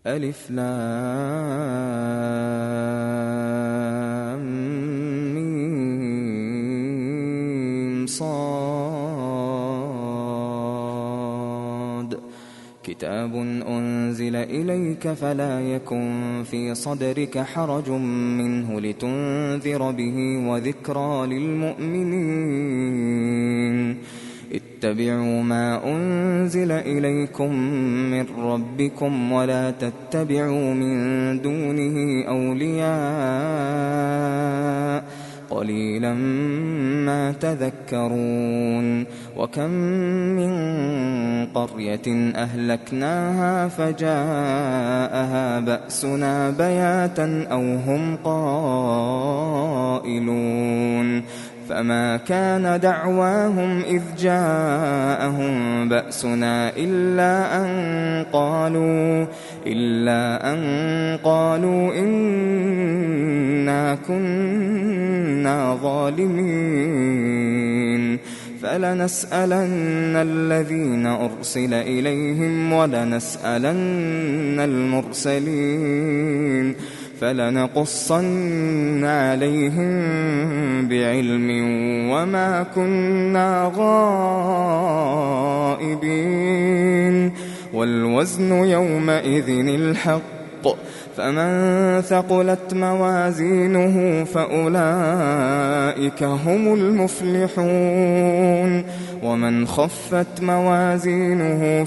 ألف لام ميم صاد. كتاب أنزل إليك فلا يكن في صدرك حرج منه لتنذر به وذكرى للمؤمنين. اتبعوا ما أنزل إليكم من ربكم ولا تتبعوا من دونه أولياء قليلا ما تذكرون. وكم من قرية أهلكناها فجاءها بأسنا بياتا أو هم قائلون. فما كان دعواهم إذ جاءهم بأسنا إلا أن قالوا إنا كنا ظالمين. فلنسألن الذين أرسل إليهم ولنسألن المرسلين فلنقصن عليهم بعلم وما كنا غائبين. والوزن يومئذ الحق فمن ثقلت موازينه فأولئك هم المفلحون. ومن خفت موازينه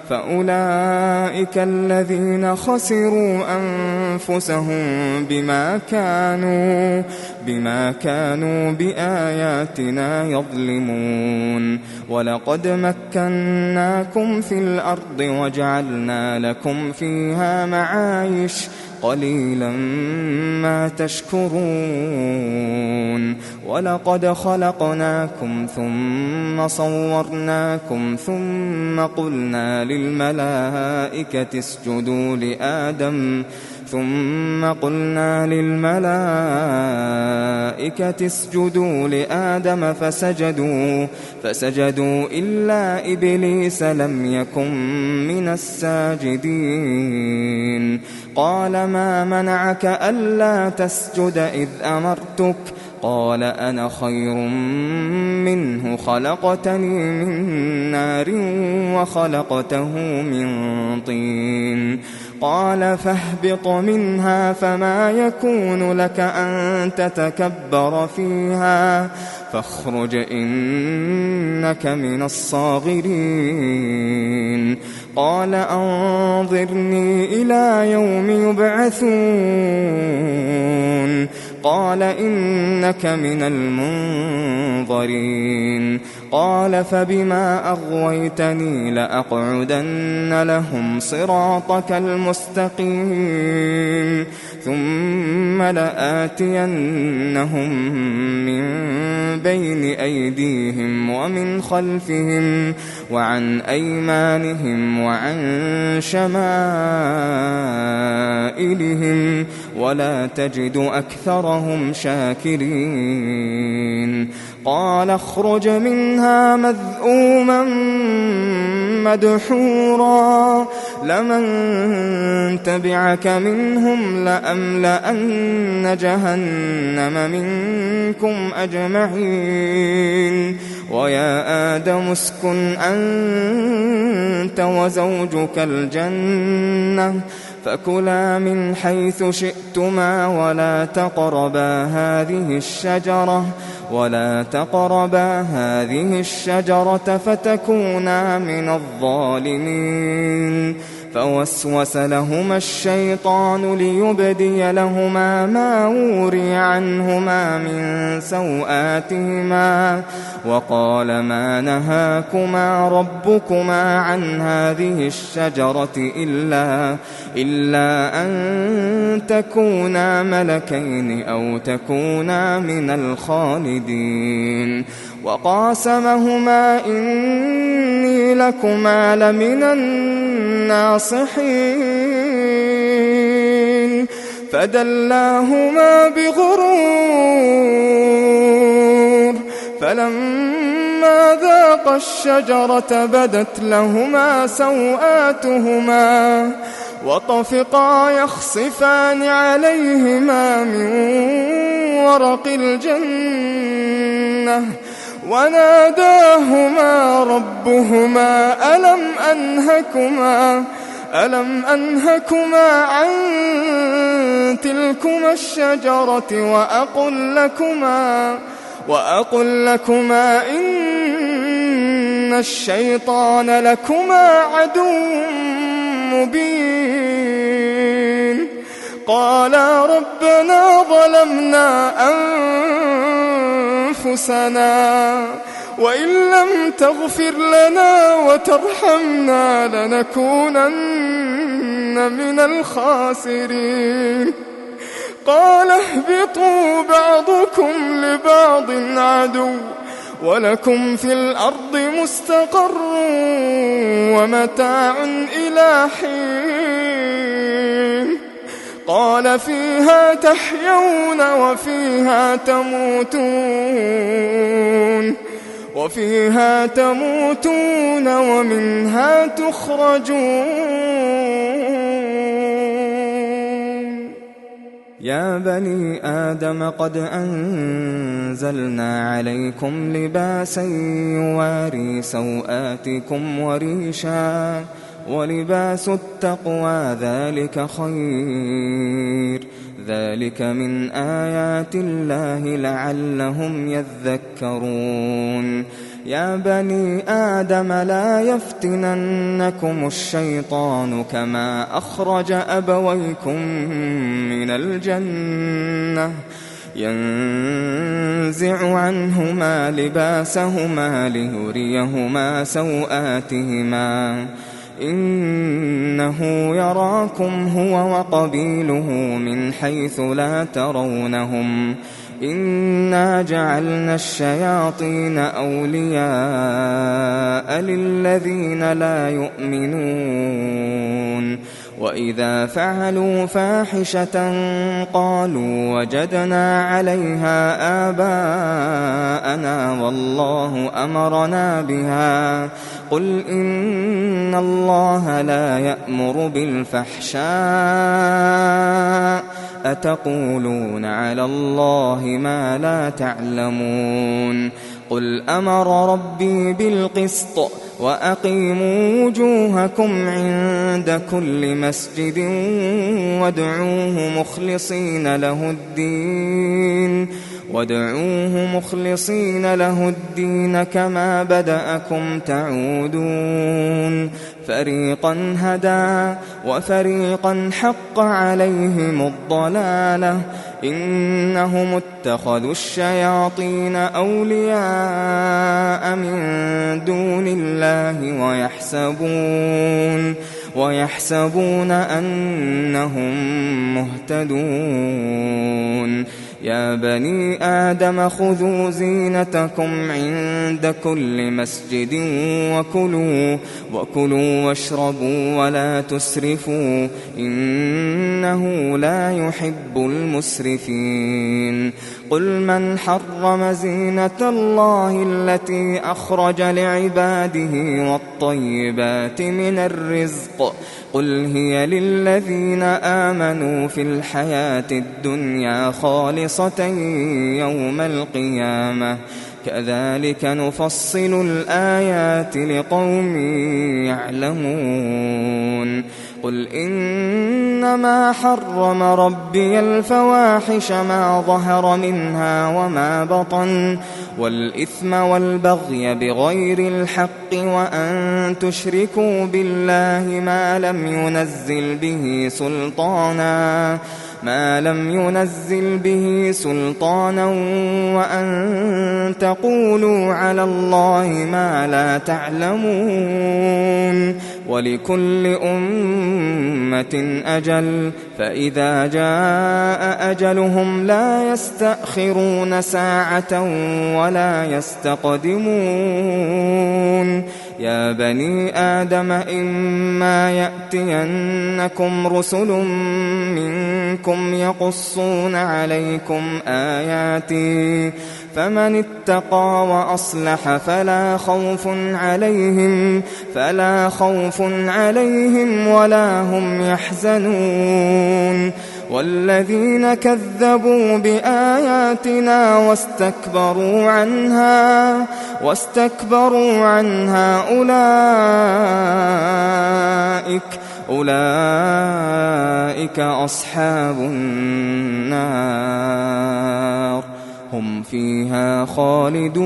فأولئك الذين خسروا أنفسهم بما كانوا بآياتنا يظلمون. ولقد مكناكم في الأرض وجعلنا لكم فيها معايش قليلا ما تشكرون. ولقد خلقناكم ثم صورناكم ثم قلنا للملائكة اسجدوا لآدم فسجدوا إلا إبليس لم يكن من الساجدين. قال ما منعك ألا تسجد إذ أمرتك؟ قال أنا خير منه خلقتني من نار وخلقته من طين. قال فاهبط منها فما يكون لك أن تتكبر فيها فاخرج إنك من الصاغرين. قال أنظرني إلى يوم يبعثون. قال إنك من المنظرين. قال فبما أغويتني لأقعدن لهم صراطك المستقيم ثم لآتينهم من بين أيديهم ومن خلفهم وعن أيمانهم وعن شمائلهم ولا تجد أكثرهم شاكرين. قال اخرج منها مذءوما مدحورا لمن تبعك منهم لأملأن جهنم منكم أجمعين. ويا آدم اسكن أنت وزوجك الجنة فكلا من حيث شئتما ولا تقربا هذه الشجرة فتكونا من الظالمين. فوسوس لهما الشيطان ليبدي لهما ما وري عنهما من سوآتهما وقال ما نهاكما ربكما عن هذه الشجرة إلا أن تكونا ملكين أو تكونا من الخالدين. وقاسمهما إني لكما لمن الناصحين فدلاهما بغرور فلما فلما ذاقا الشجرة بدت لهما سوآتهما وطفقا يخصفان عليهما من ورق الجنة وناداهما ربهما ألم أنهكما عن تلكما الشجرة وأقل لكما إن الشيطان لكما عدو مبين قالا ربنا ظلمنا أنفسنا وإن لم تغفر لنا وترحمنا لنكونن من الخاسرين قال اهبطوا بعضكم لبعض عدو ولكم في الأرض مستقر ومتاع إلى حين قال فيها تحيون وفيها تموتون ومنها تخرجون يا بني آدم قد أنزلنا عليكم لباسا يواري سوآتكم وريشا ولباس التقوى ذلك خير ذلك من آيات الله لعلهم يذكرون يا بني آدم لا يفتننكم الشيطان كما أخرج أبويكم من الجنة ينزع عنهما لباسهما ليريهما سوآتهما إنه يراكم هو وقبيله من حيث لا ترونهم إنا جعلنا الشياطين أولياء للذين لا يؤمنون وإذا فعلوا فاحشة قالوا وجدنا عليها آباءنا والله أمرنا بها قل إن الله لا يأمر بالفحشاء أتقولون على الله ما لا تعلمون قل أمر ربي بالقسط وأقيموا وجوهكم عند كل مسجد وادعوه مخلصين له الدين كما بدأكم تعودون فريقا هدى وفريقا حق عليهم الضلالة إنهم اتخذوا الشياطين أولياء من دون الله ويحسبون أنهم مهتدون يا بني آدم خذوا زينتكم عند كل مسجد وكلوا واشربوا ولا تسرفوا إنه لا يحب المسرفين قل من حرم زينة الله التي أخرج لعباده والطيبات من الرزق قل هي للذين آمنوا في الحياة الدنيا خالصة يوم القيامة كذلك نفصل الآيات لقوم يعلمون قل إنما حرم ربي الفواحش ما ظهر منها وما بطن والإثم والبغي بغير الحق وأن تشركوا بالله ما لم ينزل به سلطانا وأن تقولوا على الله ما لا تعلمون ولكل أمة أجل فإذا جاء أجلهم لا يستأخرون ساعة ولا يستقدمون يا بني آدم إما يأتينكم رسل منكم يقصون عليكم آياتي فمن اتقى وأصلح فلا خوف عليهم ولا هم يحزنون. والذين كذبوا بآياتنا واستكبروا عنها أولئك أصحاب النار هم فيها خالدون.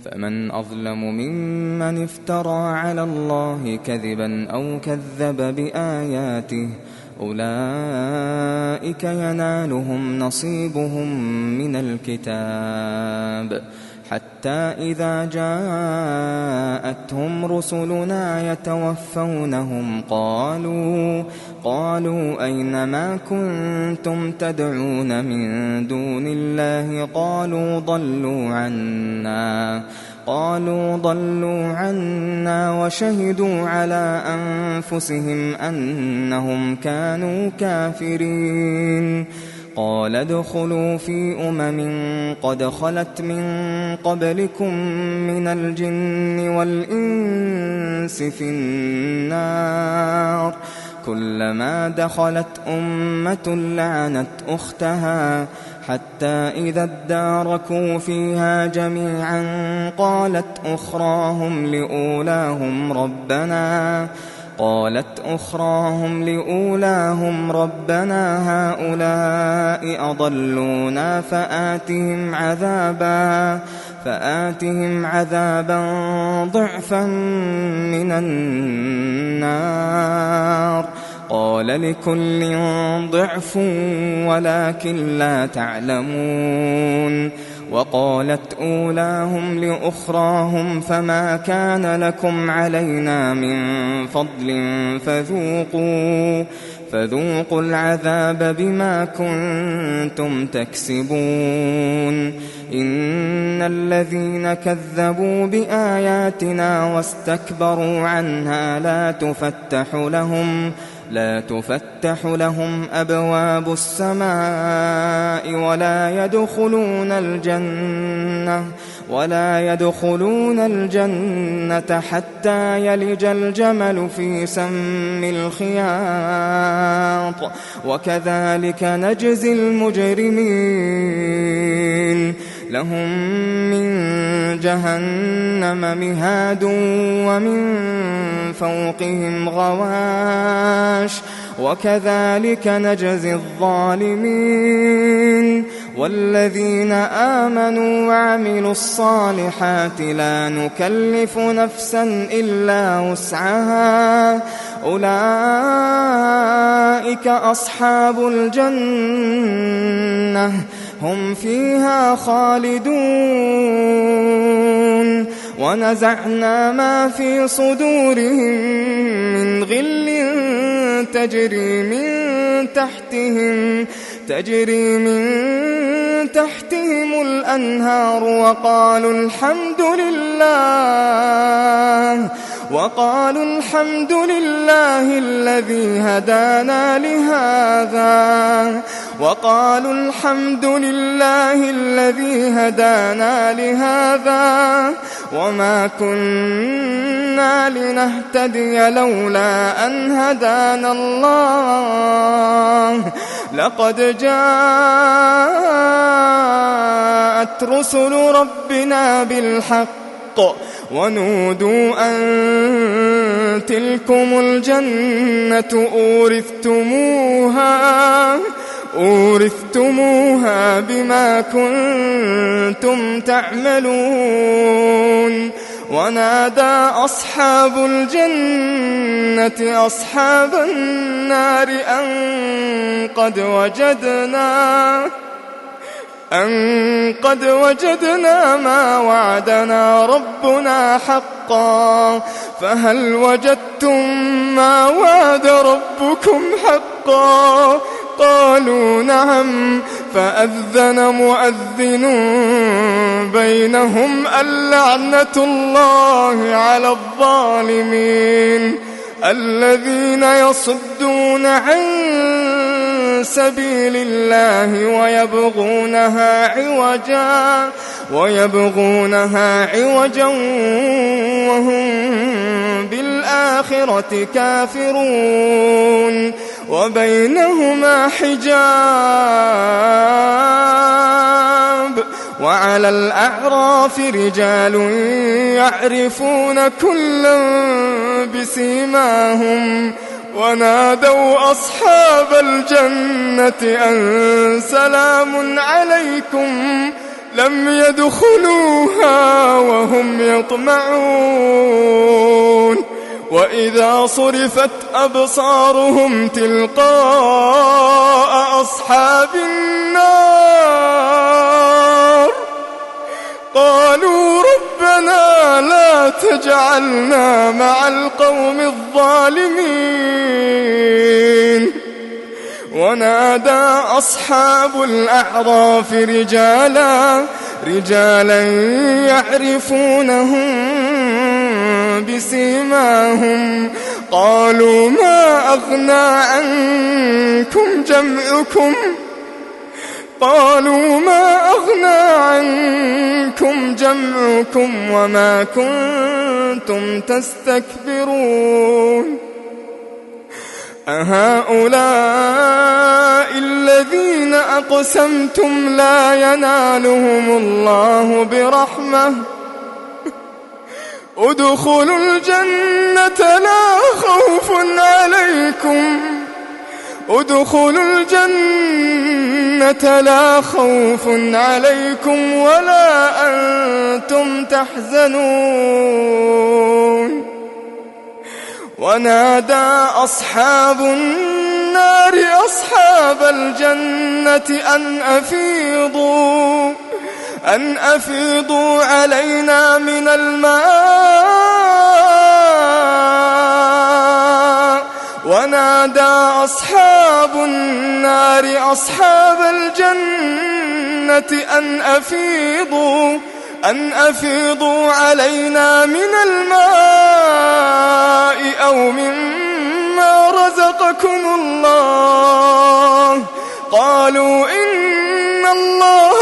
فمن أظلم ممن افترى على الله كذبا أو كذب بآياته أولئك ينالهم نصيبهم من الكتاب حتى إذا جاءتهم رسلنا يتوفونهم قالوا أين ما كنتم تدعون من دون الله قالوا ضلوا عنا وشهدوا على أنفسهم أنهم كانوا كافرين. قال ادخلوا في قد خلت من قبلكم من الجن والإنس في النار كلما دخلت أمة لعنت أختها حتى إذا اداركوا فيها جميعا قالت أخراهم لأولاهم ربنا هؤلاء أضلونا فآتهم عذابا ضعفا من النار. قال لكل ضعف ولكن لا تعلمون. وقالت أولاهم لأخراهم فما كان لكم علينا من فضل فذوقوا العذاب بما كنتم تكسبون. إن الذين كذبوا بآياتنا واستكبروا عنها لا تفتح لهم أبواب السماء ولا يدخلون الجنة حتى يلج الجمل في سم الخياط وكذلك نجزي المجرمين. لهم من جهنم مهاد ومن فوقهم غواش وكذلك نجزي الظالمين. والذين آمنوا وعملوا الصالحات لا نكلف نفسا إلا وسعها أولئك أصحاب الجنة هم فيها خالدون. ونزعنا ما في صدورهم من غل تجري من تحتهم الأنهار وقالوا الحمد لله الذي هدانا لهذا وما كنا لنهتدي لولا أن هدانا الله لقد جاءت رسل ربنا بالحق ونودوا أن تلكم الجنة أورثتموها بما كنتم تعملون. ونادى أصحاب الجنة أصحاب النار أن قد وجدنا ما وعدنا ربنا حقا فهل وجدتم ما وعد ربكم حقا؟ قالوا نعم. فأذن مؤذن بينهم اللعنة الله على الظالمين الذين يصدون عن سبيل الله ويبغونها عوجا وهم بالآخرة كافرون وبينهما حجاب وعلى الأعراف رجال يعرفون كلا بسيماهم ونادوا أصحاب الجنة أن سلام عليكم لم يدخلوها وهم يطمعون وإذا صرفت أبصارهم تلقاء أصحاب النار قالوا ربنا لا تجعلنا مع القوم الظالمين ونادى أصحاب الأعراف رجالا يعرفونهم بسيماهم قالوا ما أغنى عنكم جمعكم وما كنتم تستكبرون أهؤلاء الذين أقسمتم لا ينالهم الله برحمة ادخلوا الجنة لا خوف عليكم ولا أنتم تحزنون ونادى أصحاب النار أصحاب الجنة أن أفيضوا علينا من الماء ونادى أصحاب النار أصحاب الجنة أن أفيضوا علينا من الماء أو مما رزقكم الله قالوا إن الله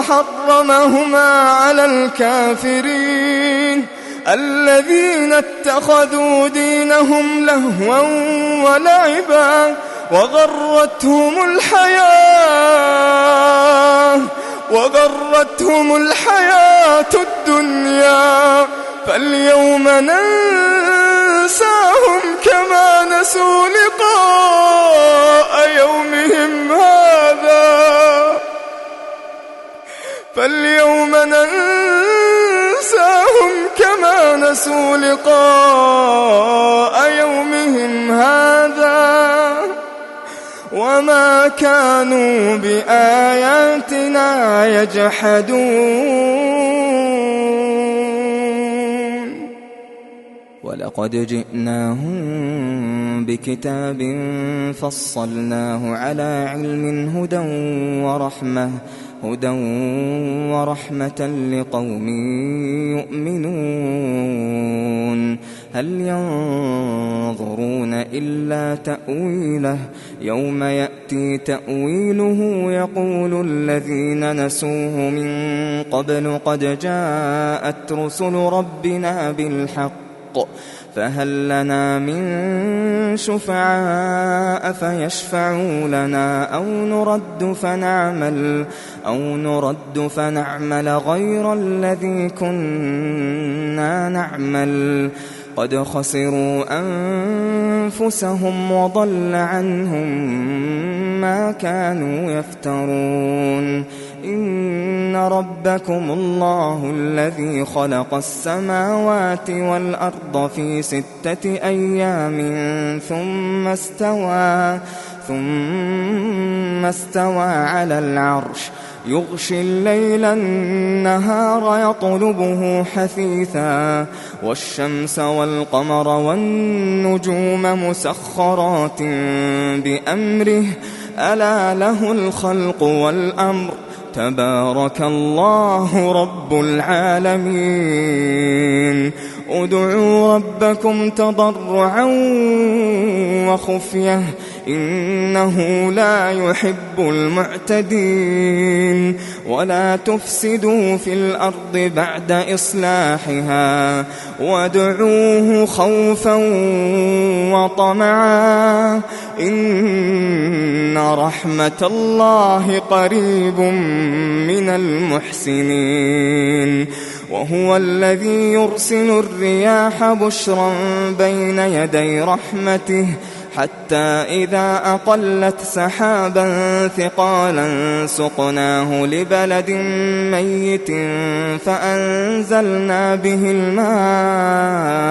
حرمهما على الكافرين الذين اتخذوا دينهم لهوا ولعبا وغرتهم الحياة الدنيا فاليوم ننساهم كما نسوا لقاء يومهم هذا وما كانوا بآياتنا يجحدون ولقد جئناهم بكتاب فصلناه على علم هدى ورحمة لقوم يؤمنون هل ينظرون إلا تأويله يوم يأتي تأويله يقول الذين نسوه من قبل قد جاءت رسل ربنا بالحق فهل لنا من شفعاء فيشفعوا لنا أو نرد فنعمل غير الذي كنا نعمل قد خسروا أنفسهم وضل عنهم ما كانوا يفترون إن ربكم الله الذي خلق السماوات والأرض في 6 أيام ثم استوى على العرش يغشي الليل النهار يطلبه حثيثا والشمس والقمر والنجوم مسخرات بأمره ألا له الخلق والأمر تبارك الله رب العالمين ادعوا ربكم تضرعا وخفية إنه لا يحب المعتدين ولا تفسدوا في الأرض بعد إصلاحها وادعوه خوفا وطمعا إن رحمة الله قريب من المحسنين وهو الذي يرسل الرياح بشرا بين يدي رحمته حتى إذا أقلت سحابا ثقالا سقناه لبلد ميت فأنزلنا به الماء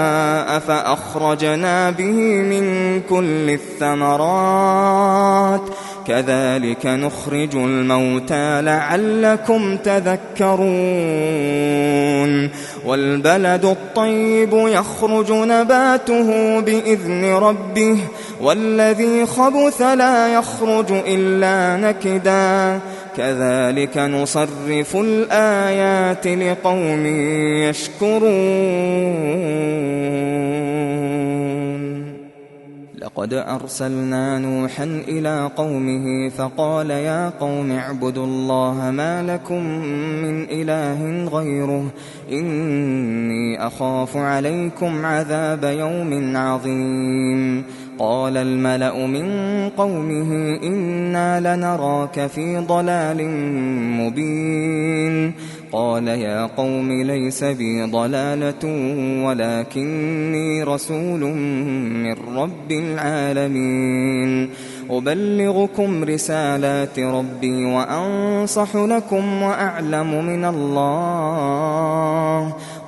فأخرجنا به من كل الثمرات كذلك نخرج الموتى لعلكم تذكرون والبلد الطيب يخرج نباته بإذن ربه والذي خبث لا يخرج إلا نكدا كذلك نصرف الآيات لقوم يشكرون لقد أرسلنا نوحا إلى قومه فقال يا قوم اعبدوا الله ما لكم من إله غيره إني أخاف عليكم عذاب يوم عظيم قال الملأ من قومه إنا لنراك في ضلال مبين قال يا قوم ليس بي ضلالة ولكني رسول من رب العالمين أبلغكم رسالات ربي وأنصح لكم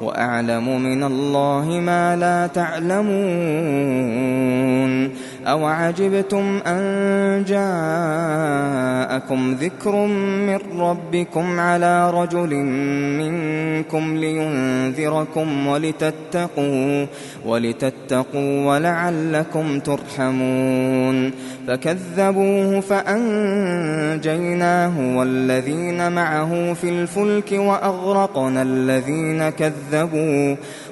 وأعلم من الله ما لا تعلمون أوعجبتم أن جاءكم ذكر من ربكم على رجل منكم لينذركم ولتتقوا ولعلكم ترحمون فكذبوه فأنجيناه والذين معه في الفلك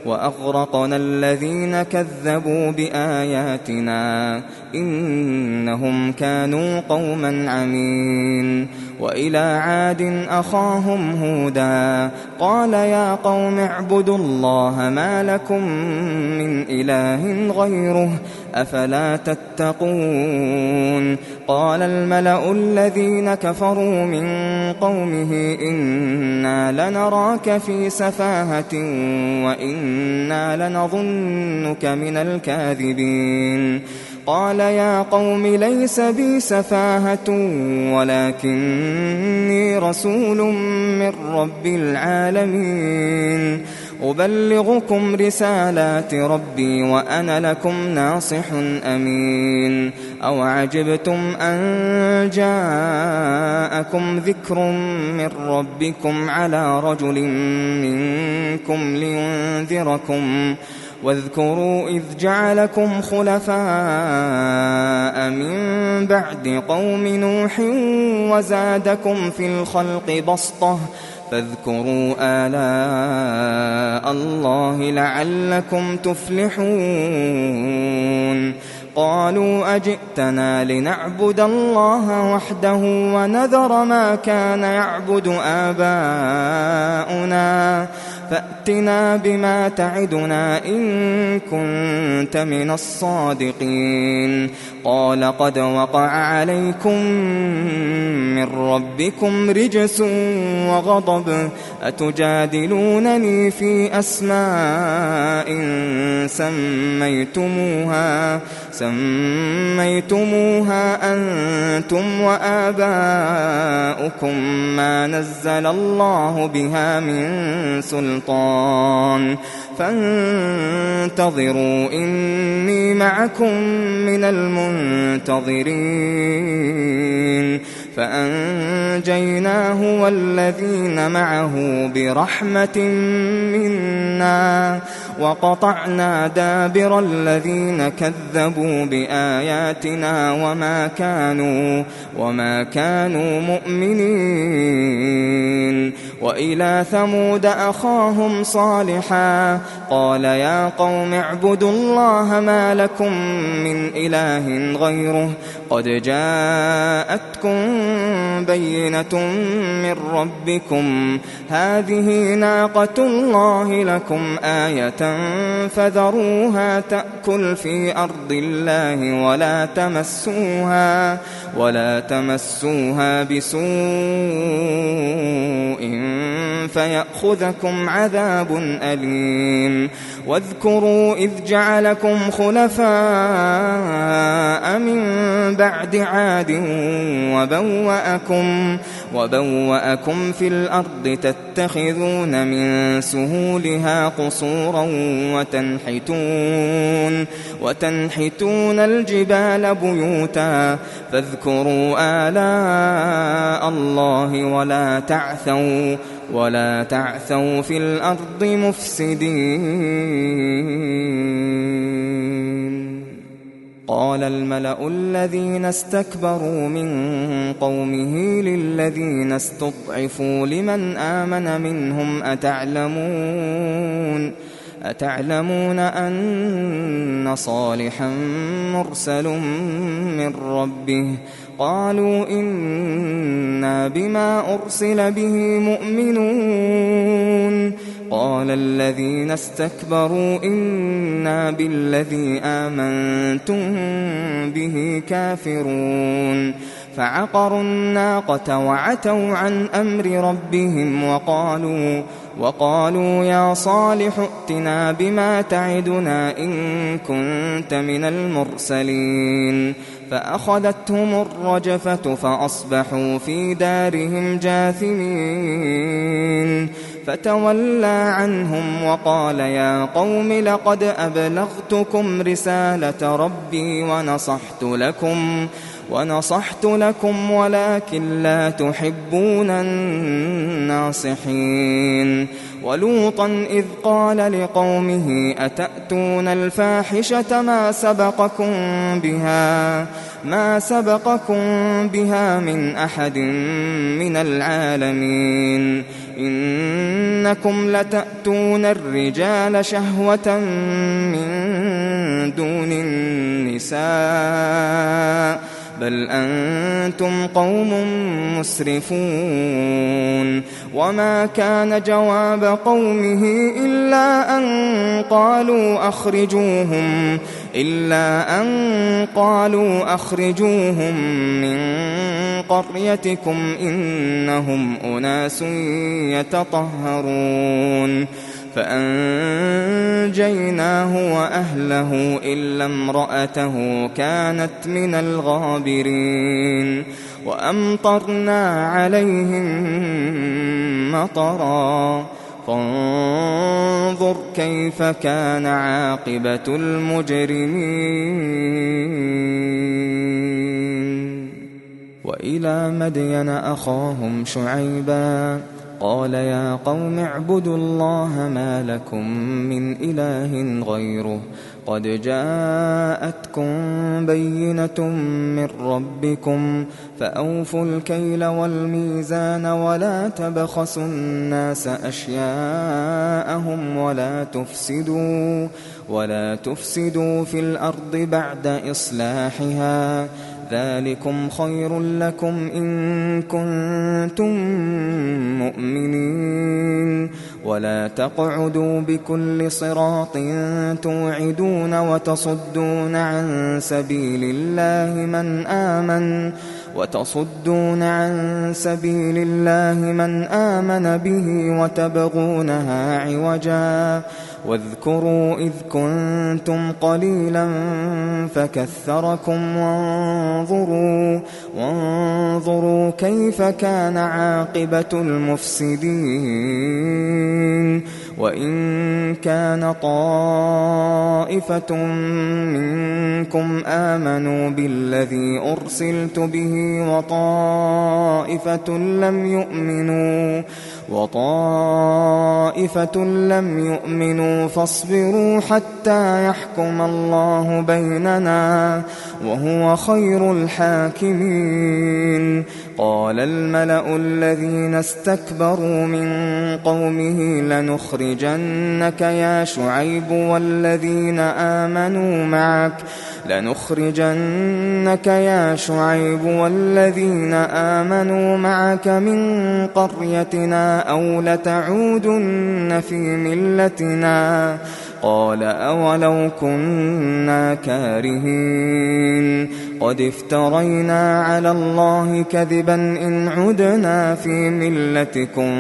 وأغرقنا الذين كذبوا بآياتنا إنهم كانوا قوما عمين وإلى عاد أخاهم هودا قال يا قوم اعبدوا الله ما لكم من إله غيره أفلا تتقون قال الملأ الذين كفروا من قومه إنا لنراك في سفاهة وإنا لنظنك من الكاذبين قال يا قوم ليس بي سفاهة ولكني رسول من رب العالمين أبلغكم رسالات ربي وأنا لكم ناصح أمين أوعجبتم أن جاءكم ذكر من ربكم على رجل منكم لينذركم واذكروا إذ جعلكم خلفاء من بعد قوم نوح وزادكم في الخلق بسطة فاذكروا آلاء الله لعلكم تفلحون قالوا أجئتنا لنعبد الله وحده ونذر ما كان يعبد آباؤنا فأتنا بما تعدنا إن كنت من الصادقين قال قد وقع عليكم من ربكم رجس وغضب أتجادلونني في أسماء سميتموها أنتم وآباؤكم ما نزل الله بها من سلطان فانتظروا إني معكم من المنتظرين فأنجيناه والذين معه برحمة منا وقطعنا دابر الذين كذبوا بآياتنا وما كانوا مؤمنين. وإلى ثمود أخاهم صالحا قال يا قوم اعبدوا الله ما لكم من إله غيره قد جاءتكم بينة من ربكم هذه ناقة الله لكم آية فذروها تأكل في أرض الله ولا تمسوها بسوء فيأخذكم عذاب أليم. واذكروا إذ جعلكم خلفاء من بعد عاد وبوأكم في الأرض تتخذون من سهولها قصورا وتنحتون الجبال بيوتا فاذكروا آلاء الله ولا تعثوا في الأرض مفسدين. قال الملأ الذين استكبروا من قومه للذين استضعفوا لمن آمن منهم أتعلمون أن صالحا مرسل من ربه قالوا إنا بما أرسل به مؤمنون. قال الذين استكبروا إنا بالذي آمنتم به كافرون. فعقروا الناقة وعتوا عن أمر ربهم وقالوا يا صالح ائتنا بما تعدنا إن كنت من المرسلين. فأخذتهم الرجفة فأصبحوا في دارهم جاثمين. فتولى عنهم وقال يا قوم لقد أبلغتكم رسالة ربي ونصحت لكم ولكن لا تحبون الناصحين. ولوطا إذ قال لقومه أتأتون الفاحشة ما سبقكم بها من أحد من العالمين. إنكم لتأتون الرجال شهوة من دون النساء بل أنتم قوم مسرفون. وما كان جواب قومه إلا أن قالوا أخرجوهم من قريتكم إنهم أناس يتطهرون. فأنجيناه وأهله إلا امرأته كانت من الغابرين. وأمطرنا عليهم مطرا فانظر كيف كان عاقبة المجرمين. وإلى مدين أخاهم شعيبا قال يا قوم اعبدوا الله ما لكم من إله غيره قد جاءتكم بينة من ربكم فأوفوا الكيل والميزان ولا تبخسوا الناس أشياءهم ولا تفسدوا في الأرض بعد إصلاحها ذلكم خير لكم إن كنتم مؤمنين. ولا تقعدوا بكل صراط توعدون وتصدون عن سبيل الله من آمن به وتبغونها عوجا. واذكروا إذ كنتم قليلا فكثركم وانظروا كيف كان عاقبة المفسدين. وإن كان طائفة منكم آمنوا بالذي أرسلت به وطائفة لم يؤمنوا فاصبروا حتى يحكم الله بيننا وهو خير الحاكمين. قال الملأ الذين استكبروا من قومه لنخرجنك يا شعيب والذين آمنوا معك من قريتنا أو لتعودن في ملتنا. قال أولو كنا كارهين قد افترينا على الله كذبا إن عدنا في ملتكم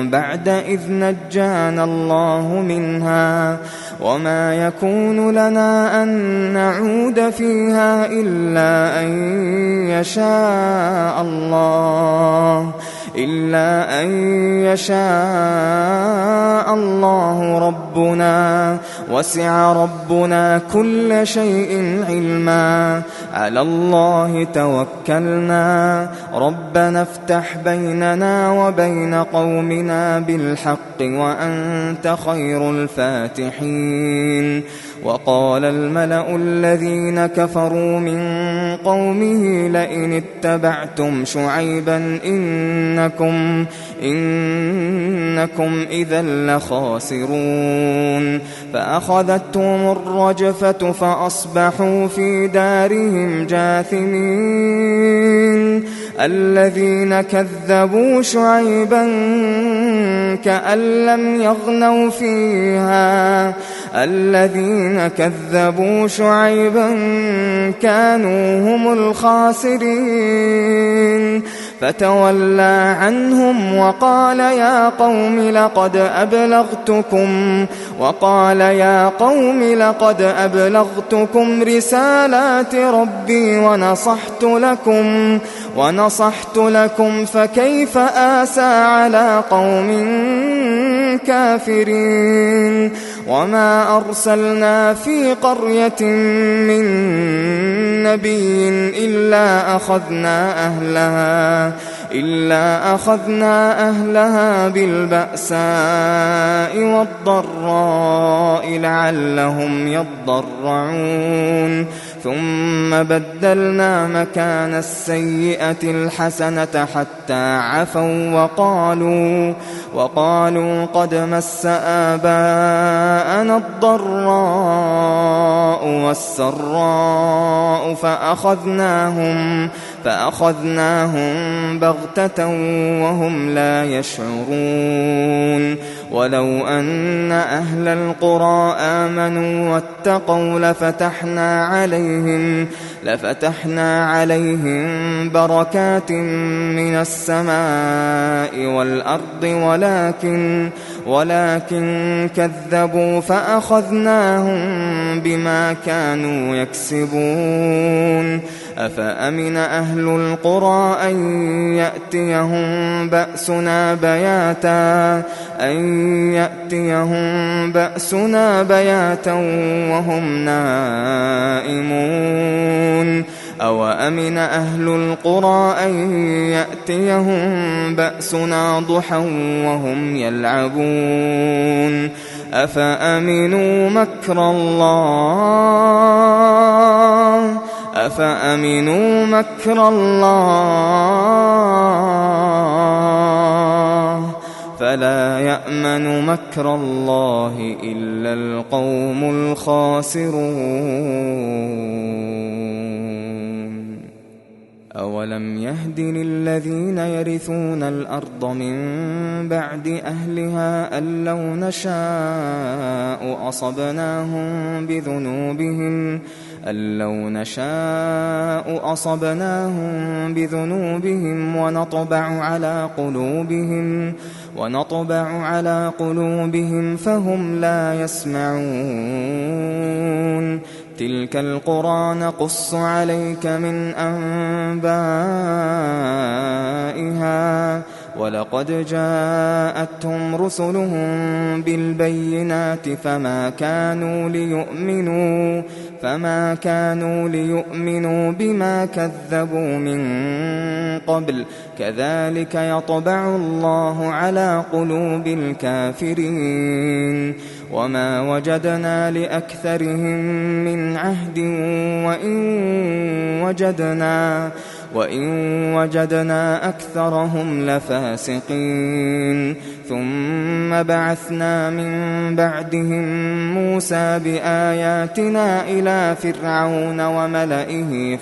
بعد إذ نجانا الله منها وما يكون لنا أن نعود فيها إلا أن يشاء الله ربنا وسع ربنا كل شيء علما على الله توكلنا ربنا افتح بيننا وبين قومنا بالحق وأنت خير الفاتحين. وقال الملأ الذين كفروا من قومه لئن اتبعتم شعيبا إنكم إذا لخاسرون. فأخذتهم الرجفة فأصبحوا في دارهم جاثمين. الذين كذبوا شعيبا كأن لم يغنوا فيها الذين كذبوا شعيبا كانوا هم الخاسرين. فتولى عنهم وقال يا قوم لقد أبلغتكم رسالات ربي ونصحت لكم فكيف آسى على قوم كافرين. وما أرسلنا في قرية من نبي إلا أخذنا أهلها بالبأساء والضراء لعلهم يضرعون. ثم بدلنا مكان السيئة الحسنة حتى عفوا وقالوا قد مس آباءنا الضراء والسراء فأخذناهم بغتة وهم لا يشعرون. ولو أن أهل القرى آمنوا واتقوا لفتحنا عليهم بركات من السماء والأرض ولكن كذبوا فأخذناهم بما كانوا يكسبون. أفأمن أهل القرى أن يأتيهم بأسنا بياتا وهم نائمون. أوأمن أهل القرى أن يأتيهم بأسنا ضحى وهم يلعبون. أفأمنوا مكر الله فلا يأمن مكر الله إلا القوم الخاسرون. أولم يهد للذين يرثون الأرض من بعد أهلها أن لو نشاء أصبناهم بذنوبهم ونطبع على قلوبهم فهم لا يسمعون. تلك القرى نقص عليك من أنبائها ولقد جاءتهم رسلهم بالبينات فما كانوا ليؤمنوا بما كذبوا من قبل كذلك يطبع الله على قلوب الكافرين وما وجدنا لأكثرهم من عهد وإن وجدنا أكثرهم لفاسقين ثم بعثنا من بعدهم موسى بآياتنا إلى فرعون وملئه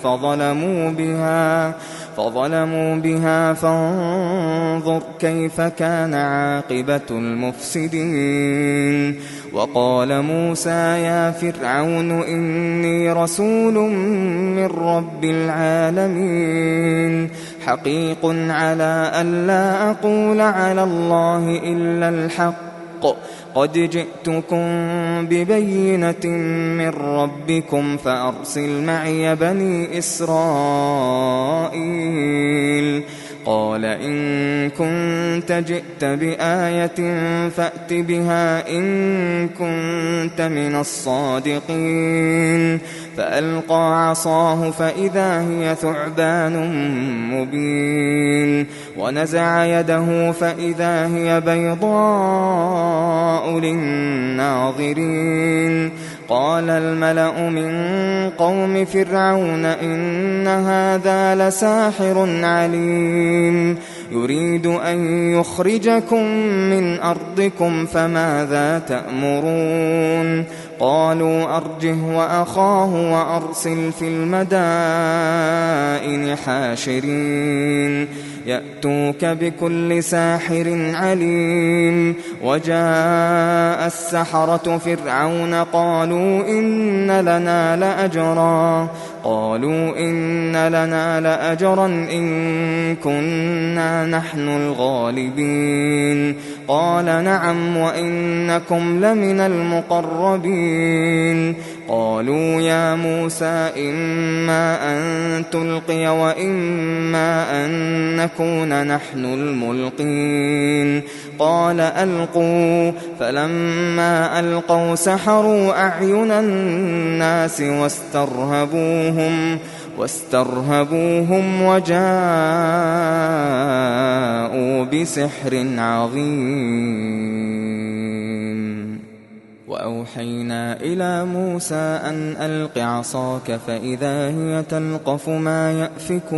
فظلموا بها فانظر كيف كان عاقبة المفسدين وقال موسى يا فرعون إني رسول من رب العالمين حقيق على ألا أقول على الله إلا الحق قد جئتكم ببينة من ربكم فأرسل معي بني إسرائيل قال إن كنت جئت بآية فأت بها إن كنت من الصادقين فألقى عصاه فإذا هي ثعبان مبين ونزع يده فإذا هي بيضاء للناظرين قال الملأ من قوم فرعون إن هذا لساحر عليم يريد أن يخرجكم من أرضكم فماذا تأمرون قالوا أرجه وأخاه وأرسل في المدائن حاشرين يأتوك بكل ساحر عليم وجاء السحرة فرعون قالوا إن لنا لأجرا إن كنا نحن الغالبين قال نعم وإنكم لمن المقربين قالوا يا موسى إما أن تلقي وإما أن نكون نحن الملقين قال ألقوا فلما ألقوا سحروا أعين الناس واسترهبوهم وجاءوا بسحر عظيم وأوحينا إلى موسى أن ألق عصاك فإذا هي تلقف ما يأفكون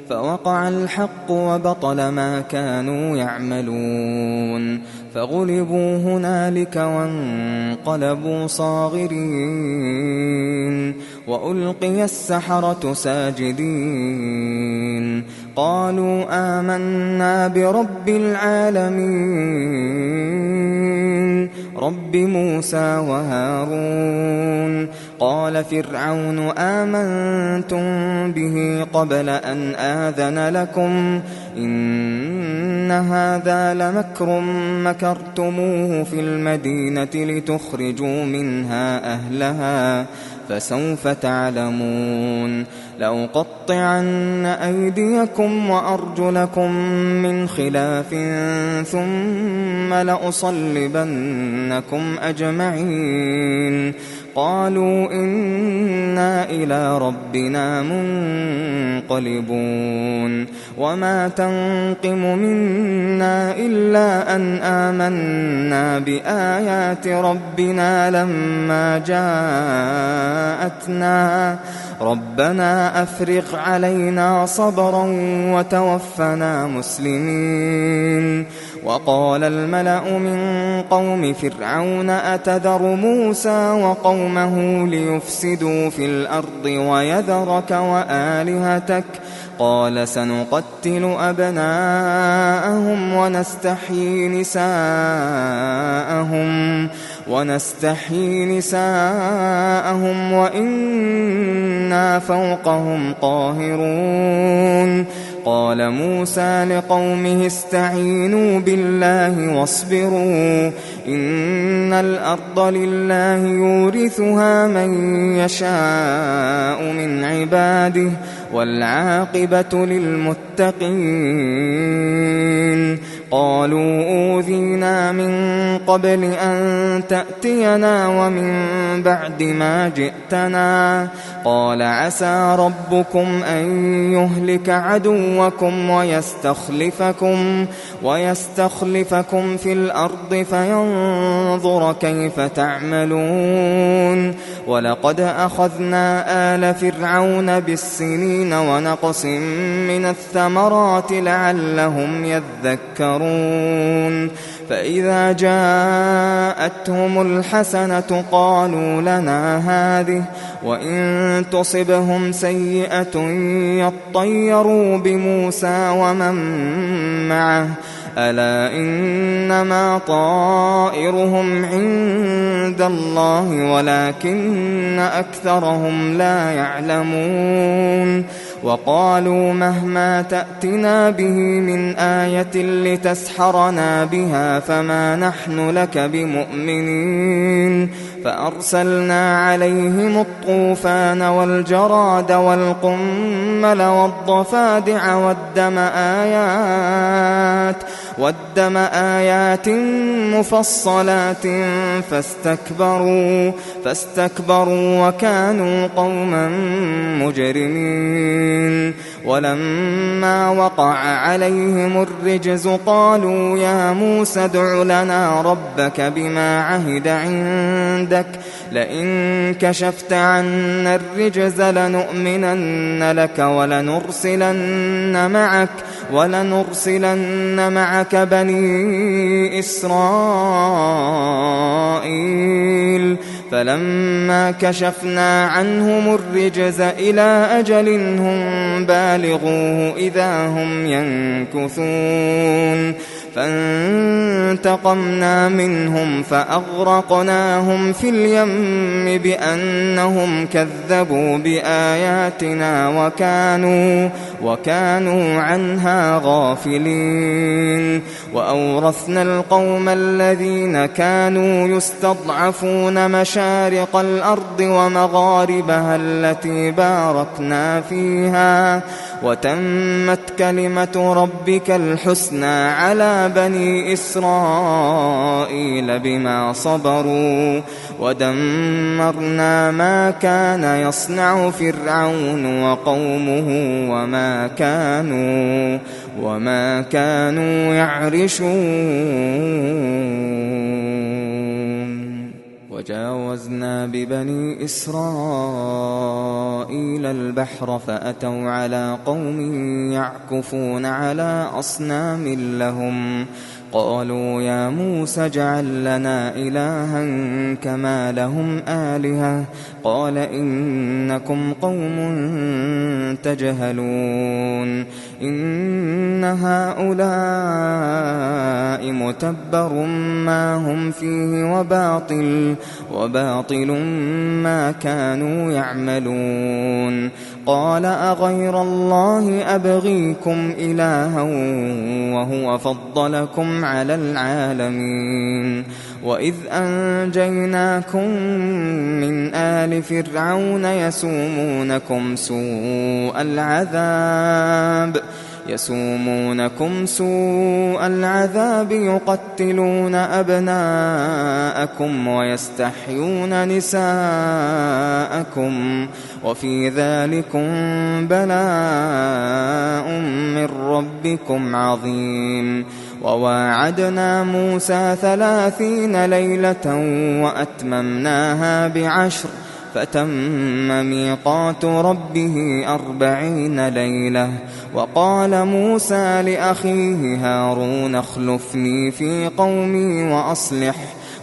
فوقع الحق وبطل ما كانوا يعملون فغلبوا هنالك وانقلبوا صاغرين وألقي السحرة ساجدين قالوا آمنا برب العالمين رب موسى وهارون قال فرعون آمنتم به قبل أن آذن لكم إن هذا لمكر مكرتموه في المدينة لتخرجوا منها أهلها فسوف تعلمون لأقطعن أيديكم وأرجلكم من خلاف ثم لأصلبنكم أجمعين قالوا إنا إلى ربنا منقلبون وما تنقم منا إلا أن آمنا بآيات ربنا لما جاءتنا ربنا أفرغ علينا صبرا وتوفنا مسلمين وقال الملأ من قوم فرعون أتذر موسى وقومه ليفسدوا في الأرض ويذرك وآلهتك قال سنقتل أبناءهم ونستحيي نساءهم وإنا فوقهم قاهرون قال موسى لقومه استعينوا بالله واصبروا إن الأرض لله يورثها من يشاء من عباده والعاقبة للمتقين قالوا أوذينا من قبل أن تأتينا ومن بعد ما جئتنا قال عسى ربكم أن يهلك عدوكم ويستخلفكم في الأرض فينظر كيف تعملون ولقد أخذنا آل فرعون بالسنين ونقص من الثمرات لعلهم يذكرون فإذا جاءتهم الحسنة قالوا لنا هذه وإن تصبهم سيئة يطيروا بموسى ومن معه ألا إنما طائرهم عند الله ولكن أكثرهم لا يعلمون وقالوا مهما تأتنا به من آية لتسحرنا بها فما نحن لك بمؤمنين فأرسلنا عليهم الطوفان والجراد والقمل والضفادع والدم آيات مفصلات فاستكبروا وكانوا قوما مجرمين ولما وقع عليهم الرجز قالوا يا موسى ادع لنا ربك بما عهد عندك لئن كشفت عنا الرجز لنؤمنن لك ولنرسلن معك بني إسرائيل فلما كشفنا عنهم الرجز إلى أجل هم بالغوه إذا هم ينكثون فانتقمنا منهم فأغرقناهم في اليم بأنهم كذبوا بآياتنا وكانوا عنها غافلين وأورثنا القوم الذين كانوا يستضعفون مشارق الأرض ومغاربها التي باركنا فيها وتمت كلمة ربك الحسنى على بني إسرائيل بما صبروا ودمرنا ما كان يصنع فرعون وقومه وما كانوا يعرشون وجاوزنا ببني إسرائيل البحر فأتوا على قوم يعكفون على أصنام لهم قالوا يا موسى اجعل لنا إلها كما لهم آلهة قال إنكم قوم تجهلون إن هؤلاء متبر ما هم فيه وباطل ما كانوا يعملون قال أغير الله أبغيكم إلها وهو فضلكم على العالمين وإذ أنجيناكم من آل فرعون يسومونكم سوء العذاب يقتلون أبناءكم ويستحيون نساءكم وفي ذلكم بلاء من ربكم عظيم وواعدنا موسى 30 ليلة وأتممناها ب10 فتم ميقات ربه 40 ليلة وقال موسى لأخيه هارون اخلفني في قومي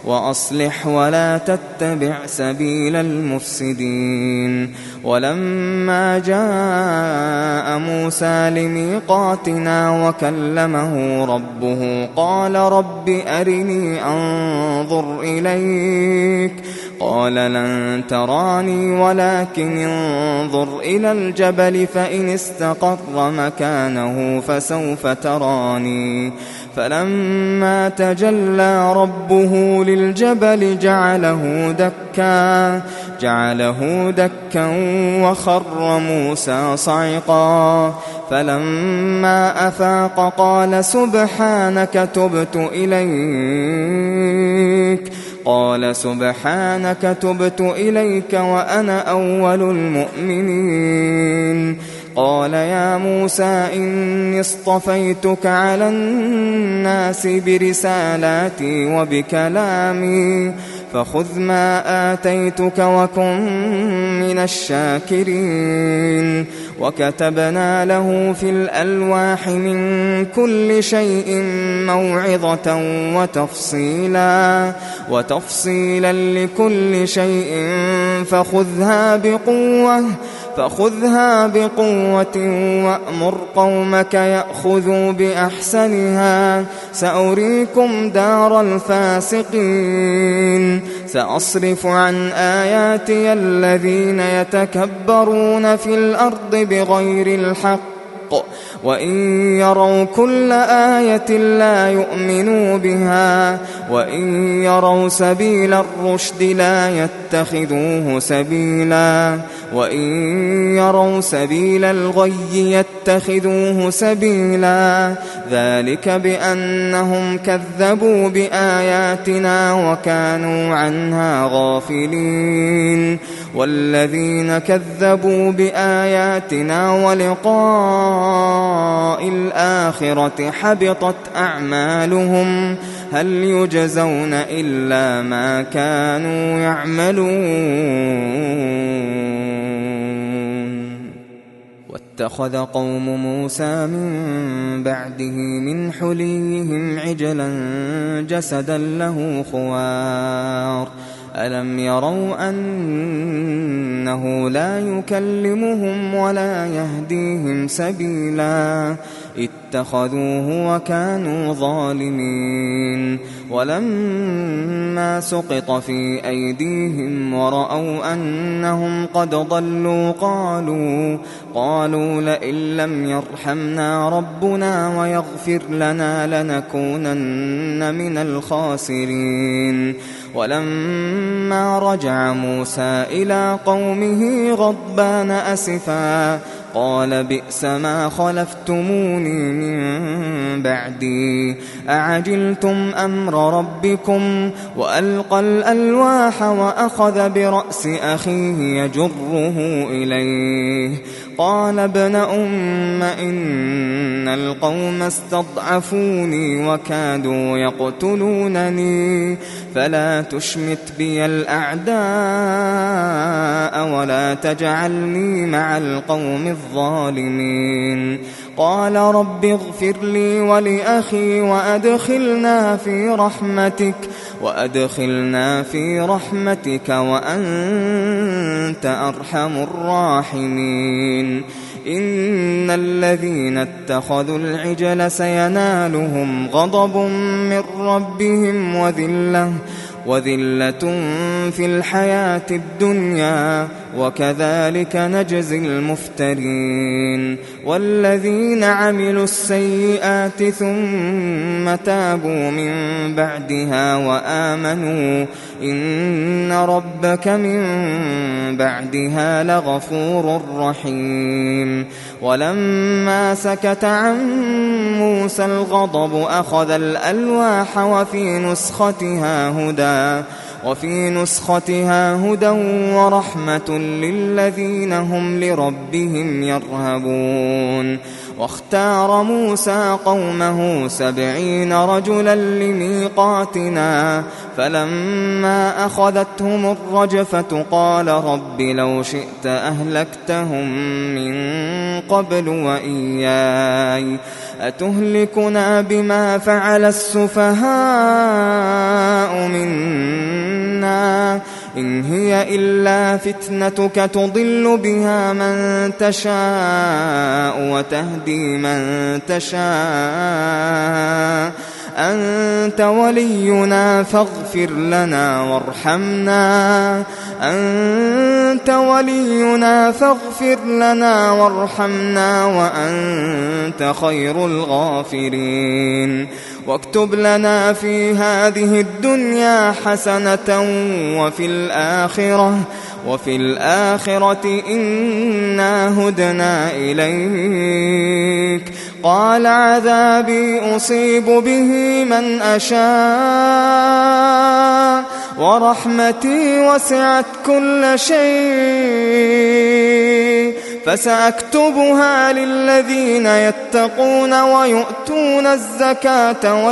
وأصلح ولا تتبع سبيل المفسدين ولما جاء موسى لميقاتنا وكلمه ربه قال رب أرني أنظر إليك قال لن تراني ولكن انظر إلى الجبل فإن استقر مكانه فسوف تراني فلما تجلى ربه للجبل جعله دكا وخر موسى صعقا فلما أفاق قال سبحانك تبت إليك وأنا أول المؤمنين قال يا موسى إني اصطفيتك على الناس برسالاتي وبكلامي فخذ ما آتيتك وكن من الشاكرين وكتبنا له في الألواح من كل شيء موعظة وتفصيلا لكل شيء فخذها بقوة وأمر قومك يأخذوا بأحسنها سأريكم دار الفاسقين سأصرف عن آياتي الذين يتكبرون في الأرض بغير الحق وإن يروا كل آية لا يؤمنوا بها وإن يروا سبيل الرشد لا يتخذوه سبيلا وإن يروا سبيل الغي يتخذوه سبيلا ذلك بأنهم كذبوا بآياتنا وكانوا عنها غافلين والذين كذبوا بآياتنا ولقاء الآخرة حبطت أعمالهم هل يجزون إلا ما كانوا يعملون واتخذ قوم موسى من بعده من حليهم عجلا جسدا له خوار ألم يروا أنه لا يكلمهم ولا يهديهم سبيلا اتخذوه وكانوا ظالمين ولما سقط في أيديهم ورأوا أنهم قد ضلوا قالوا لئن لم يرحمنا ربنا ويغفر لنا لنكونن من الخاسرين ولما رجع موسى إلى قومه غضبان أسفا قال بئس ما خلفتموني من بعدي أعجلتم أمر ربكم وألقى الألواح وأخذ برأس أخيه يجره إليه قال ابن أم إن القوم استضعفوني وكادوا يقتلونني فلا تشمت بي الأعداء ولا تجعلني مع القوم الظالمين قال رب اغفر لي ولأخي وأدخلنا في رحمتك وأنت أرحم الراحمين إن الذين اتخذوا العجل سينالهم غضب من ربهم وذلة في الحياة الدنيا وكذلك نجزي المفترين والذين عملوا السيئات ثم تابوا من بعدها وآمنوا إن ربك من بعدها لغفور رحيم ولما سكت عن موسى الغضب أخذ الألواح وفي نسختها هدى ورحمة للذين هم لربهم يرهبون واختار موسى قومه 70 رجلا لميقاتنا فلما أخذتهم الرجفة قال رب لو شئت أهلكتهم من قبل وإياي أتهلكنا بما فعل السفهاء منا إن هي إلا فتنتك تضل بها من تشاء وتهدي من تشاء أنت ولينا فاغفر لنا وارحمنا أنت ولينا فاغفر لنا وارحمنا وأنت خير الغافرين واكتب لنا في هذه الدنيا حسنة وفي الآخرة إنا هدنا إليك قال عذابي أصيب به من أشاء ورحمتي وسعت كل شيء فسأكتبها للذين يتقون ويؤتون الزكاة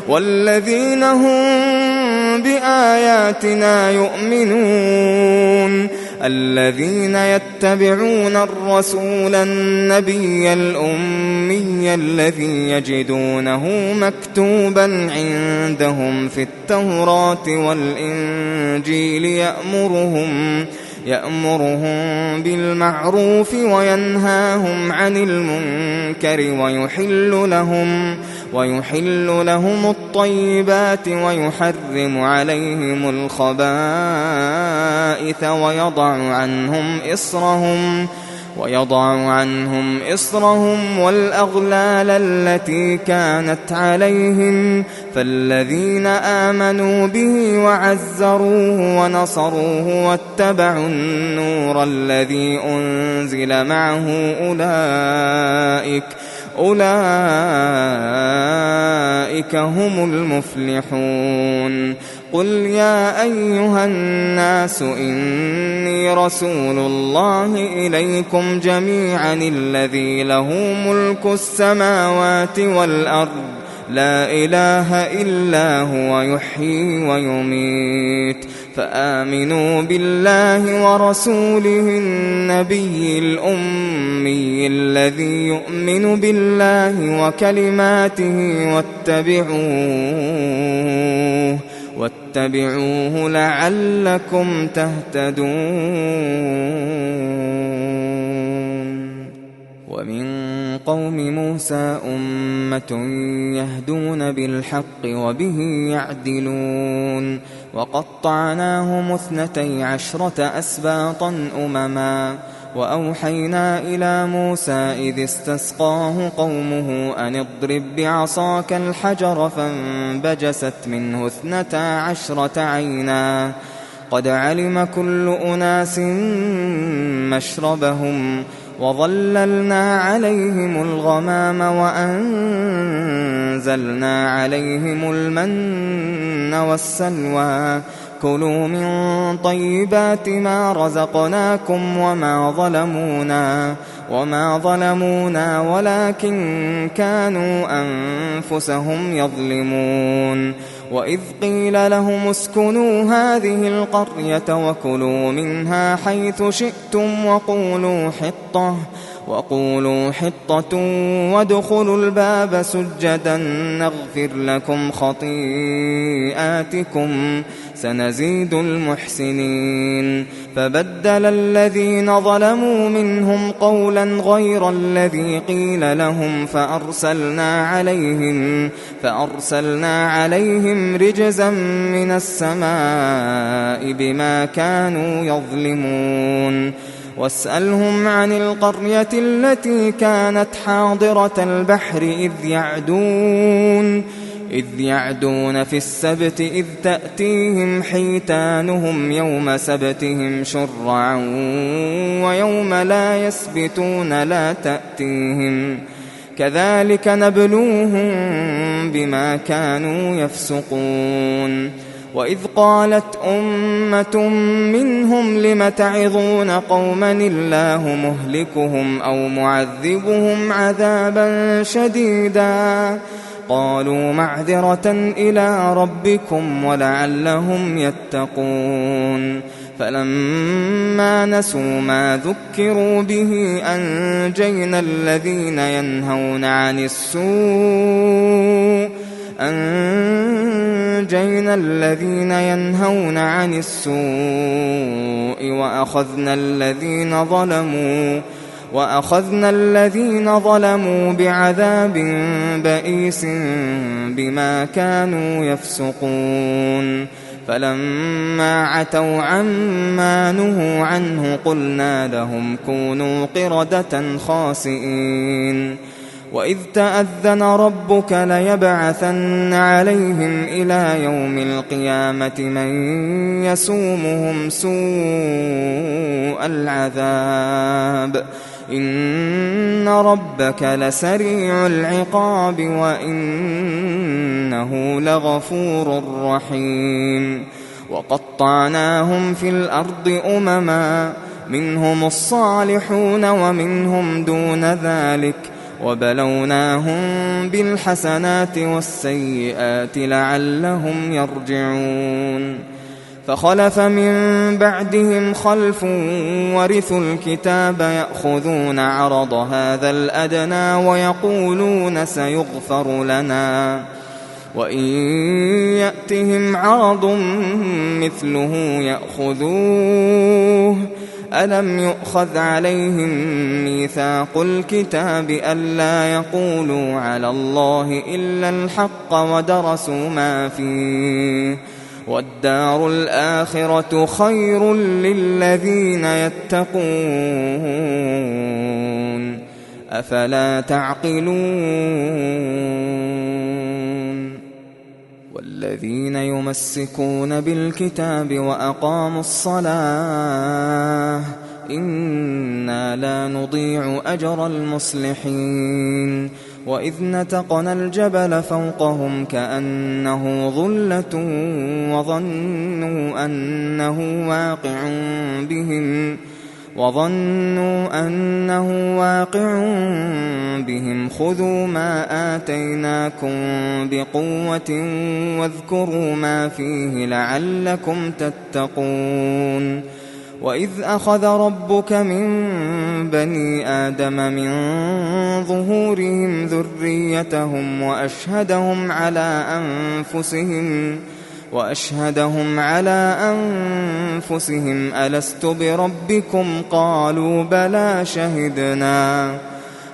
والذين هم بآياتنا يؤمنون الذين يتبعون الرسول النبي الأمي الذي يجدونه مكتوبا عندهم في التوراة والإنجيل يأمرهم بالمعروف وينهاهم عن المنكر ويحل لهم الطيبات ويحرم عليهم الخبائث ويضع عنهم إصرهم والأغلال التي كانت عليهم فالذين آمنوا به وعزروه ونصروه واتبعوا النور الذي أنزل معه أولئك هم المفلحون قل يا أيها الناس إني رسول الله إليكم جميعا الذي له ملك السماوات والأرض لا إله إلا هو يحيي ويميت فآمنوا بالله ورسوله النبي الأمي الذي يؤمن بالله وكلماته واتبعوه لعلكم تهتدون ومن قوم موسى أمة يهدون بالحق وبه يعدلون وقطعناهم 12 أسباطا أمما وأوحينا إلى موسى إذ استسقاه قومه أن اضرب بعصاك الحجر فانبجست منه 12 عينا قد علم كل أناس مشربهم وظللنا عليهم الغمام وأنزلنا عليهم المن والسلوى كلوا من طيبات ما رزقناكم وما ظلمونا ولكن كانوا أنفسهم يظلمون وإذ قيل لهم اسكنوا هذه القرية وكلوا منها حيث شئتم وقولوا حطة وادخلوا الباب سجدا نغفر لكم خطيئاتكم سنزيد المحسنين فبدل الذين ظلموا منهم قولا غير الذي قيل لهم فأرسلنا عليهم رجزا من السماء بما كانوا يظلمون واسألهم عن القرية التي كانت حاضرة البحر إذ يعدون في السبت إذ تأتيهم حيتانهم يوم سبتهم شرعا ويوم لا يسبتون لا تأتيهم كذلك نبلوهم بما كانوا يفسقون وإذ قالت أمة منهم لم تعظون قوما الله مهلكهم أو معذبهم عذابا شديدا قالوا معذرة إلى ربكم ولعلهم يتقون فلما نسوا ما ذكروا به أنجينا الذين ينهون عن السوء وأخذنا الذين ظلموا وأخذنا الذين ظلموا بعذاب بئيس بما كانوا يفسقون فلما عتوا عما نهوا عنه قلنا لهم كونوا قردة خاسئين وإذ تأذن ربك ليبعثن عليهم إلى يوم القيامة من يسومهم سوء العذاب إن ربك لسريع العقاب وإنه لغفور رحيم وقطعناهم في الأرض أمما منهم الصالحون ومنهم دون ذلك وبلوناهم بالحسنات والسيئات لعلهم يرجعون فخلف من بعدهم خلف ورثوا الكتاب يأخذون عرض هذا الأدنى ويقولون سيغفر لنا وإن يأتهم عرض مثله يأخذوه ألم يؤخذ عليهم ميثاق الكتاب ألا يقولوا على الله إلا الحق ودرسوا ما فيه والدار الآخرة خير للذين يتقون أفلا تعقلون والذين يمسكون بالكتاب وأقاموا الصلاة إنا لا نضيع أجر المصلحين وإذ نتقنا الجبل فوقهم كأنه ظلة وظنوا أنه واقع بهم خذوا ما آتيناكم بقوة واذكروا ما فيه لعلكم تتقون وإذ أخذ ربك من بني آدم من ظهورهم ذريتهم وأشهدهم على أنفسهم ألست بربكم قالوا بلى شهدنا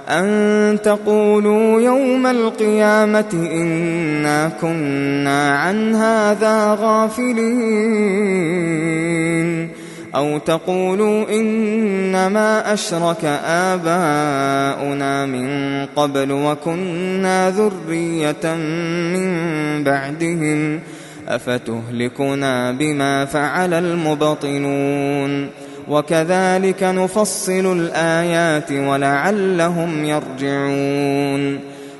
أن تقولوا يوم القيامة إنا كنا عن هذا غافلين أو تقولوا إنما أشرك آباؤنا من قبل وكنا ذرية من بعدهم أفتهلكنا بما فعل المبطلون وكذلك نفصل الآيات ولعلهم يرجعون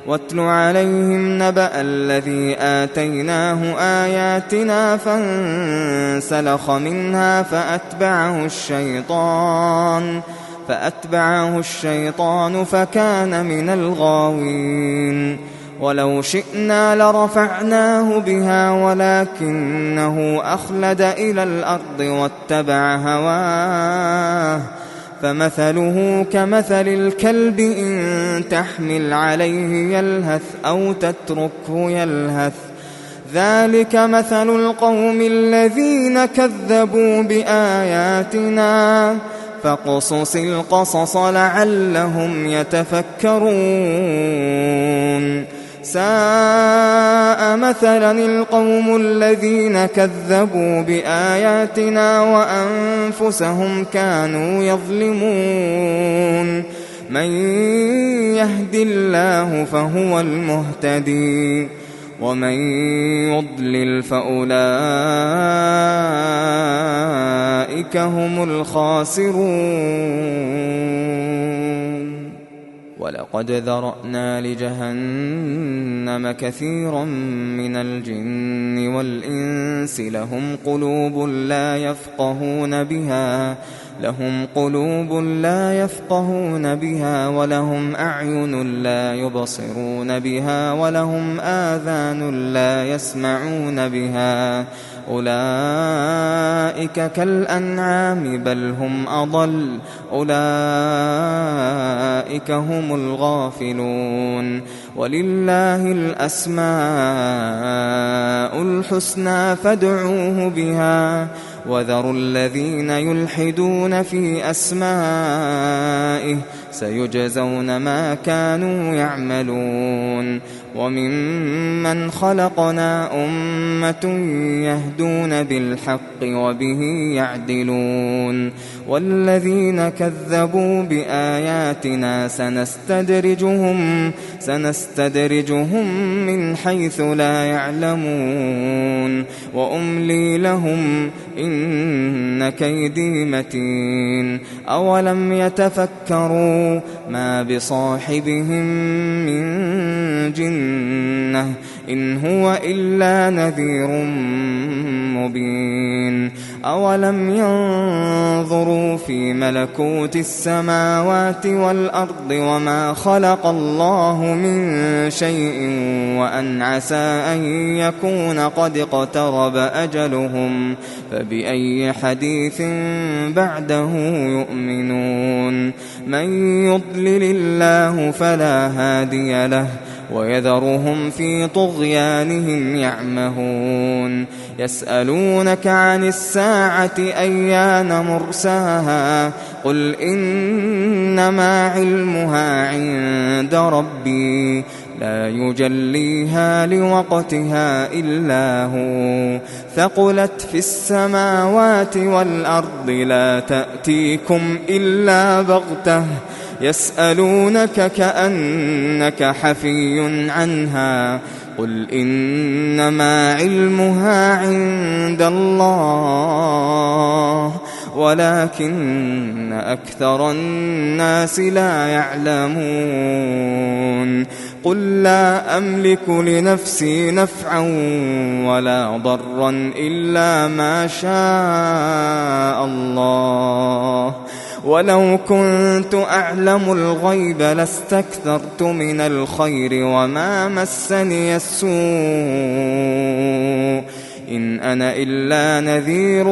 واتل عليهم نبأ الذي آتيناه آياتنا فانسلخ منها فأتبعه الشيطان فكان من الغاوين ولو شئنا لرفعناه بها ولكنه أخلد إلى الأرض واتبع هواه فمثله كمثل الكلب إن تحمل عليه يلهث أو تتركه يلهث ذلك مثل القوم الذين كذبوا بآياتنا فاقصص القصص لعلهم يتفكرون ساء مثلا القوم الذين كذبوا بآياتنا وأنفسهم كانوا يظلمون من يهد الله فهو المهتدي ومن يضلل فأولئك هم الخاسرون ولقد ذرأنا لجهنم كثيرا من الجن والإنس لهم قلوب لا يفقهون بها ولهم أعين لا يبصرون بها ولهم آذان لا يسمعون بها أولئك كالأنعام بل هم أضل أولئك هم الغافلون ولله الأسماء الحسنى فادعوه بها وذروا الذين يلحدون في أسمائه سيجزون ما كانوا يعملون وممن خلقنا أمة يهدون بالحق وبه يعدلون والذين كذبوا بآياتنا سنستدرجهم من حيث لا يعلمون وأملي لهم إن كيدي متين أولم يتفكروا ما بصاحبهم من جنة إن هو إلا نذير مبين أولم ينظروا في ملكوت السماوات والأرض وما خلق الله من شيء وأن عسى أن يكون قد اقترب أجلهم فبأي حديث بعده يؤمنون من يضلل الله فلا هادي له ويذرهم في طغيانهم يعمهون يسألونك عن الساعة أيان مرساها قل إنما علمها عند ربي لا يجليها لوقتها إلا هو ثقلت في السماوات والأرض لا تأتيكم إلا بغتة يسألونك كأنك حفي عنها قل إنما علمها عند الله ولكن أكثر الناس لا يعلمون قل لا أملك لنفسي نفعا ولا ضرا إلا ما شاء الله ولو كنت أعلم الغيب لاستكثرت من الخير وما مسني السوء إن أنا إلا نذير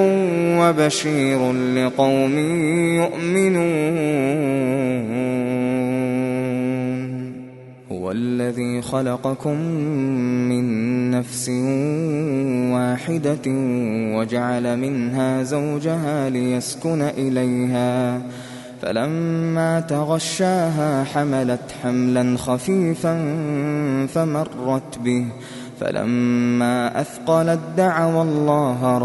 وبشير لقوم يؤمنون هو الذي خلقكم من نفس واحدة وجعل منها زوجها ليسكن إليها فلما تغشاها حملت حملا خفيفا فمرت به فلما أثقلت دعوا الله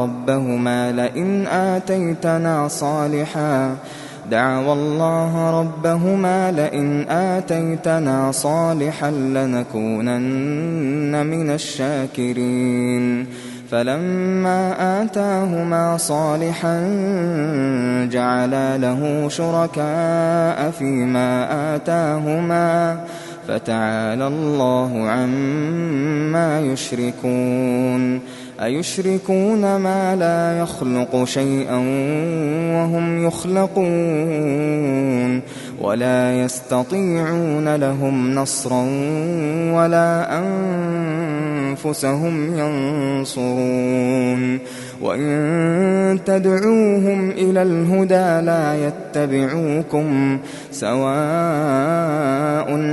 ربهما لئن آتيتنا صالحا لنكونن من الشاكرين فلما آتاهما صالحا جعلا له شركاء فيما آتاهما فتعالى الله عما يشركون أيشركون ما لا يخلق شيئا وهم يخلقون ولا يستطيعون لهم نصرا ولا أنفسهم ينصرون وإن تدعوهم إلى الهدى لا يتبعوكم سواء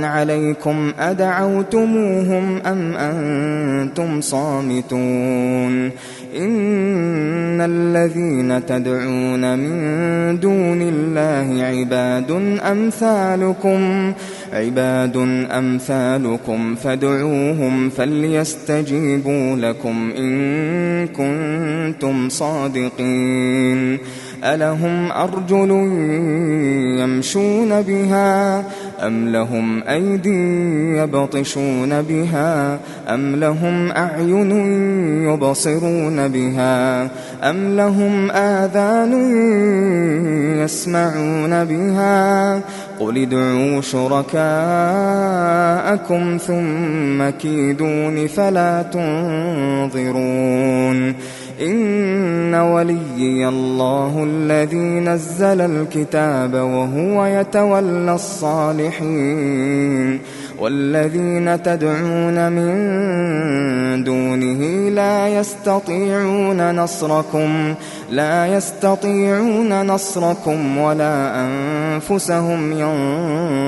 عليكم أدعوتموهم أم أنتم صامتون إن الذين تدعون من دون الله عباد أمثالكم فادعوهم فليستجيبوا لكم إن كنتم صادقين ألهم أرجل يمشون بها أم لهم أيدي يبطشون بها أم لهم أعين يبصرون بها أم لهم آذان يسمعون بها قل ادعوا شركاءكم ثم كيدون فلا تنظرون إن وليي الله الذي نزل الكتاب وهو يتولى الصالحين والذين تدعون من دونه لا يستطيعون نصركم ولا أنفسهم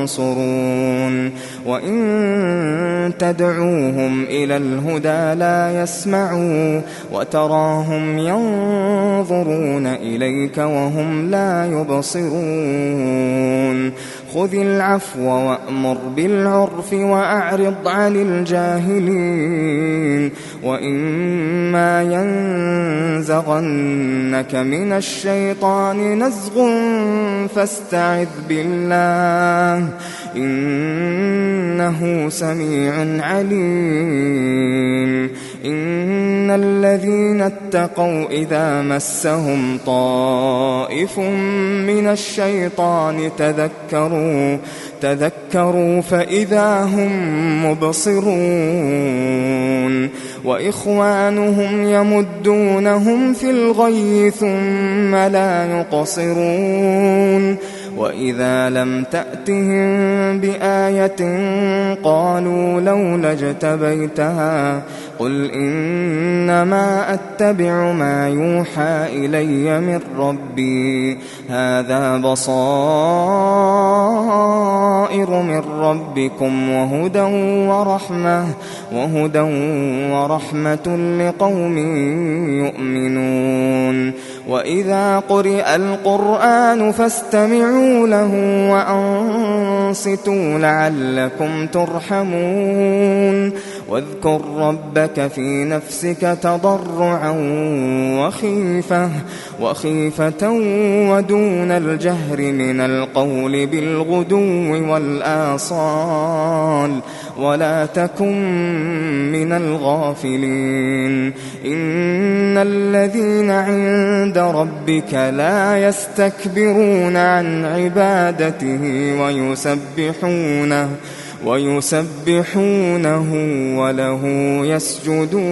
ينصرون وإن تدعوهم إلى الهدى لا يسمعوا وتراهم ينظرون إليك وهم لا يبصرون خذ العفو وأمر بالعرف وأعرض عن الجاهلين وإما ينزغنك من الشيطان نزغ فاستعذ بالله إنه سميع عليم إن الذين اتقوا إذا مسهم طائف من الشيطان تذكروا فإذا هم مبصرون وإخوانهم يمدونهم في الغي ثم لا يقصرون وإذا لم تأتهم بآية قالوا لولا اجتبيتها قل إنما أتبع ما يوحى إلي من ربي هذا بصائر من ربكم وهدى ورحمة لقوم يؤمنون وإذا قرئ القرآن فاستمعوا له وأنصتوا لعلكم ترحمون واذكر ربك في نفسك تضرعا وخيفة ودون الجهر من القول بالغدو والآصال ولا تكن من الغافلين إن الذين عند ربك لا يستكبرون عن عبادته ويسبحونه وله يسجدون